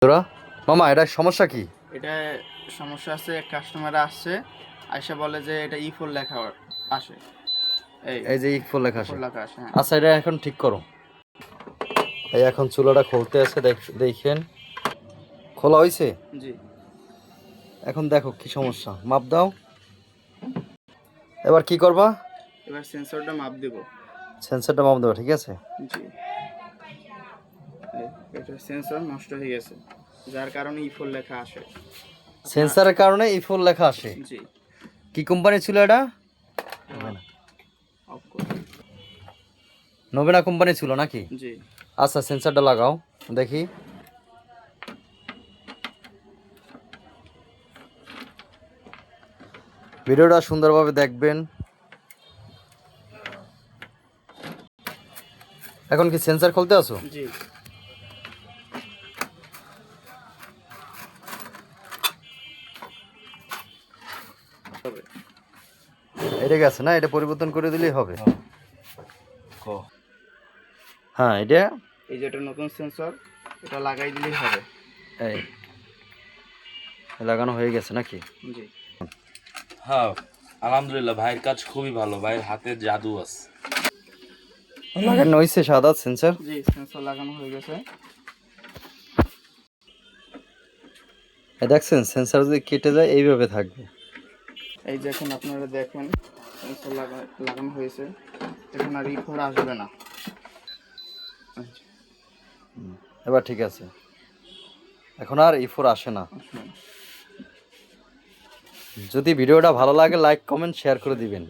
বন্ধুরা, মামা এটা সমস্যা কি? এটা সমস্যা আছে, কাস্টমার আসছে আইসা বলে যে এটা E4 লেখা আসে। এই যে ইকফুল লেখা আসে। E4 লেখা আসে, হ্যাঁ। আচ্ছা, এটা এখন ঠিক করো। এই এখন চুলাটা খুলতে আছে, দেখেন খোলা হয়েছে। জি। এখন দেখো কি সমস্যা, মাপ দাও। এবার কি করবা? এবার সেন্সরটা মাপ দেব। সেন্সরটা মাপ দেবো, ঠিক আছে। জি, এটা সেন্সর নষ্ট হয়ে গেছে, যার কারণে E4 লেখা আসে। সেন্সরের কারণে ইকফুল লেখা আসে। জি। কি কোম্পানি ছিল এটা? অফ করে। নবেনা কোম্পানি ছিল নাকি? জি। আচ্ছা, সেন্সরটা লাগাও দেখি। ভিডিওটা সুন্দরভাবে দেখবেন। এখন কি সেন্সর খুলতে আসো? জি। হবে। এটা গেছে না, এটা পরিবর্তন করে দিলেই হবে। হ্যাঁ, এটা এই যে এটা নতুন সেন্সর, এটা লাগাই দিলেই হবে। এই লাগানো হয়ে গেছে নাকি? জি। হ্যাঁ, আলহামদুলিল্লাহ, ভাইয়ের কাজ খুবই ভালো, ভাইয়ের হাতে জাদু আছে। লাগানো হয়েছে সাদা সেন্সর। জি, সেন্সর লাগানো হয়ে গেছে। দেখছেন, সেন্সর যদি কেটে যায় এইভাবে থাকবে। এই যে এখন আপনারা দেখেন সেন্সর লাগানো হয়েছে, এখন আর E4 আসবে না। এবার ঠিক আছে, এখন আর E4 আসে না। আসবে না। যদি ভিডিওটা ভালো লাগে লাইক কমেন্ট শেয়ার করে দিবেন।